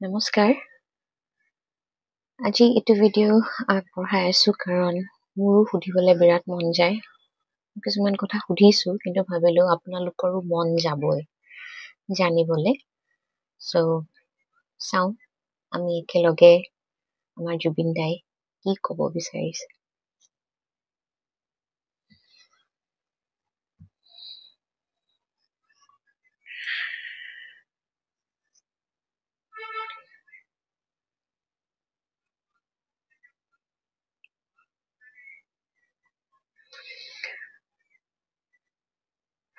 নমস্কাৰ। আজি এইটো ভিডিঅ' আগবঢ়াই আছোঁ কাৰণ মোৰো সুধিবলৈ বিৰাট মন যায়। কিছুমান কথা সুধিছোঁ কিন্তু ভাবিলোঁ আপোনালোকৰো মন যাবই জানিবলৈ। চাওঁ আমি একেলগে আমাৰ জুবিন দাই কি ক'ব বিচাৰিছে।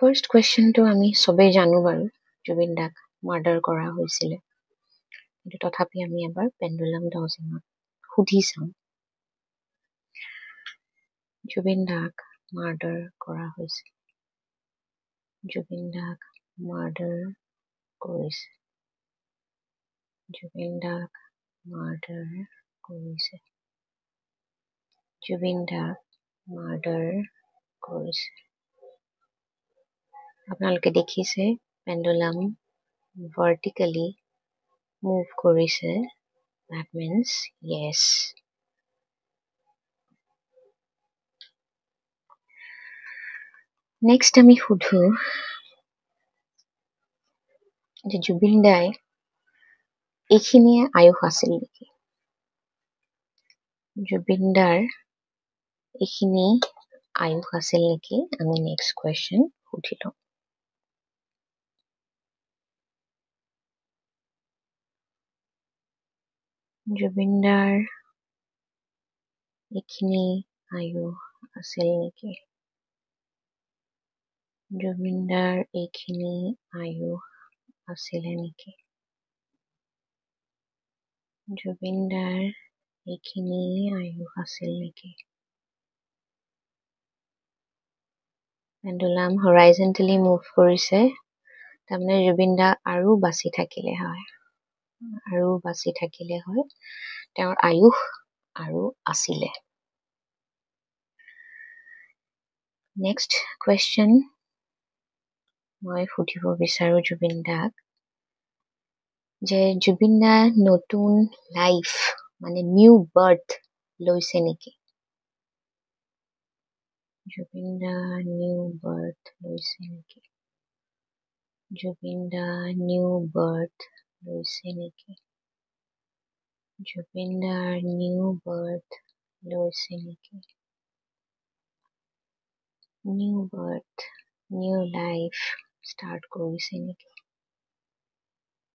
ফাৰ্ষ্ট কুৱেশ্যনটো আমি চবেই জানো বাৰু, জুবিন দাক মাৰ্ডাৰ কৰা হৈছিলে, কিন্তু তথাপি আমি এবাৰ পেণ্ডুলাম ডাউজিঙত সুধি চাওঁ। জুবিন দাক মাৰ্ডাৰ কৰা হৈছে। জুবিন দাক মাৰ্ডাৰ কৰিছে। জুবিন দাক মাৰ্ডাৰ কৰিছে। জুবিন দাক মাৰ্ডাৰ কৰিছে। আপোনালোকে দেখিছে পেণ্ডুলাম ভাৰ্টিকেলি মুভ কৰিছে। That means yes. নেক্সট আমি সুধো যে জুবিন দাই এইখিনিয়ে আয়ুস আছিল নেকি? জুবিন দাৰ এইখিনি আয়ুস আছিল নেকি? আমি নেক্সট কুৱেশ্যন সুধি লওঁ। জুবিন দাৰ এইখিনি আয়ুস আছিল নেকি? জুবিন দাৰ এইখিনি আয়ুস আছিলে নেকি? জুবিন দাৰ এইখিনি আয়ুস আছিল নেকি? পেণ্ডুলাম হৰাইজেণ্টেলি মুভ কৰিছে, তাৰমানে জুবিন দা আৰু বাচি থাকিলে হয়, তেওঁৰ আয়ুস আৰু আছিলে। নেক্সট কুৱেশ্যন মই সুধিব বিচাৰোঁ জুবিন দাক যে জুবিন দা নতুন লাইফ মানে নিউ বাৰ্থ লৈছে নেকি? জুবিন দা নিউ বাৰ্থ লৈছে নেকি? জুবিন দা নিউ বাৰ্থ লৈছে নেকি? জুবিন দাৰ নিউ বাৰ্থ লৈছে নেকি? New birth, new life start কৰিছে নেকি?